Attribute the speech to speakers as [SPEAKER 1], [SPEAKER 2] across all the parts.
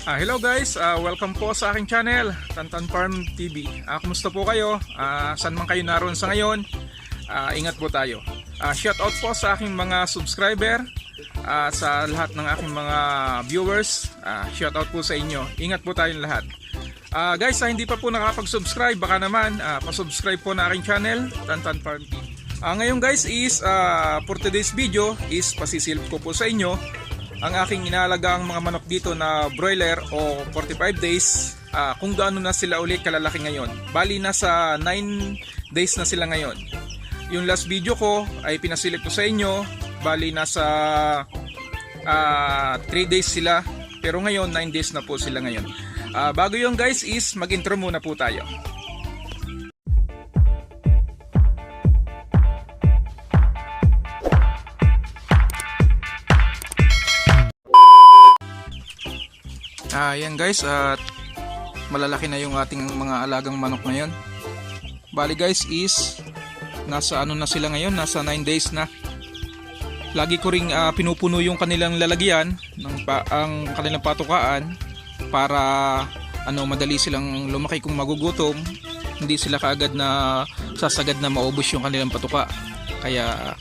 [SPEAKER 1] Hello guys, welcome po sa aking channel, Tantan Farm TV. Kumusta po kayo? Saan man kayo naroon sa ngayon? Ingat po tayo. Shout out po sa aking mga subscriber, sa lahat ng aking mga viewers. Shout out po sa inyo. Ingat po tayong lahat. Guys, hindi pa po nakapag-subscribe, baka naman pa-subscribe po na aking channel, Tantan Farm TV. Ngayon guys is for today's video is pasisilip ko po sa inyo ang aking inaalagaang mga manok dito na broiler o 45 days, kung gaano na sila ulit kalalaki ngayon. Bali nasa 9 days na sila ngayon. Yung last video ko ay pinasilip ko sa inyo, bali nasa 3 days sila, pero ngayon 9 days na po sila ngayon. Bago yung guys is mag-intro muna po tayo. Ayan guys, at malalaki na yung ating mga alagang manok ngayon. Bali guys is nasa ano na sila ngayon, nasa 9 days na. Lagi ko ring pinupuno yung kanilang lalagyan ng ang kanilang patukaan para madali silang lumaki kung magugutom. Hindi sila kaagad na sasagad na maubos yung kanilang patuka. Kaya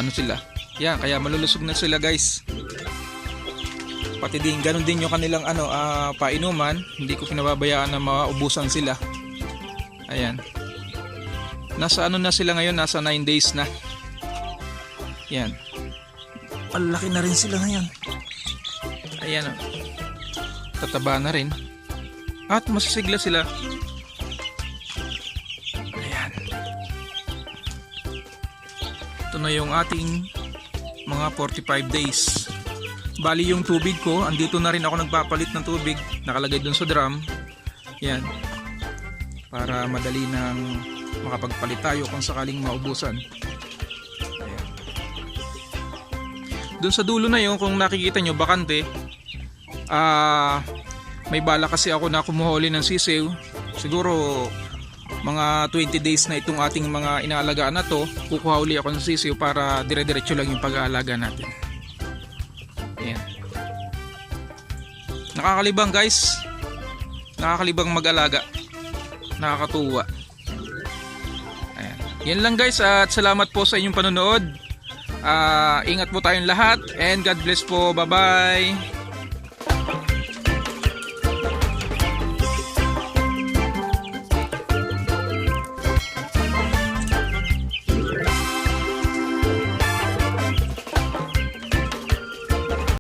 [SPEAKER 1] sila. Yan, kaya malulusog na sila guys. Pati din ganun din yung kanilang painuman, hindi ko pinababayaan na maubusan sila. Ayan. Nasa na sila ngayon, nasa 9 days na. Yan. Malaki na rin sila ngayon. Ayan. Tataba na rin. At masisigla sila. Ayan. Ito na yung ating mga 45 days. Bali yung tubig ko, andito na rin ako nagpapalit ng tubig, nakalagay dun sa drum. Yan. Para madali nang makapagpalit tayo kung sakaling maubusan. Ayan. Dun sa dulo na yun, kung nakikita nyo bakante, may bala kasi ako na kumuha ng sisiw. Siguro mga 20 days na itong ating mga inaalagaan na to, kukuha uli ako ng sisiw para dire-diretso lang yung pag-aalaga natin. Ayan. Nakakalibang guys, nakakalibang mag-alaga, nakakatuwa. Ayan. Yan lang guys, at salamat po sa inyong panonood. Ingat po tayong lahat and God bless po. Bye bye.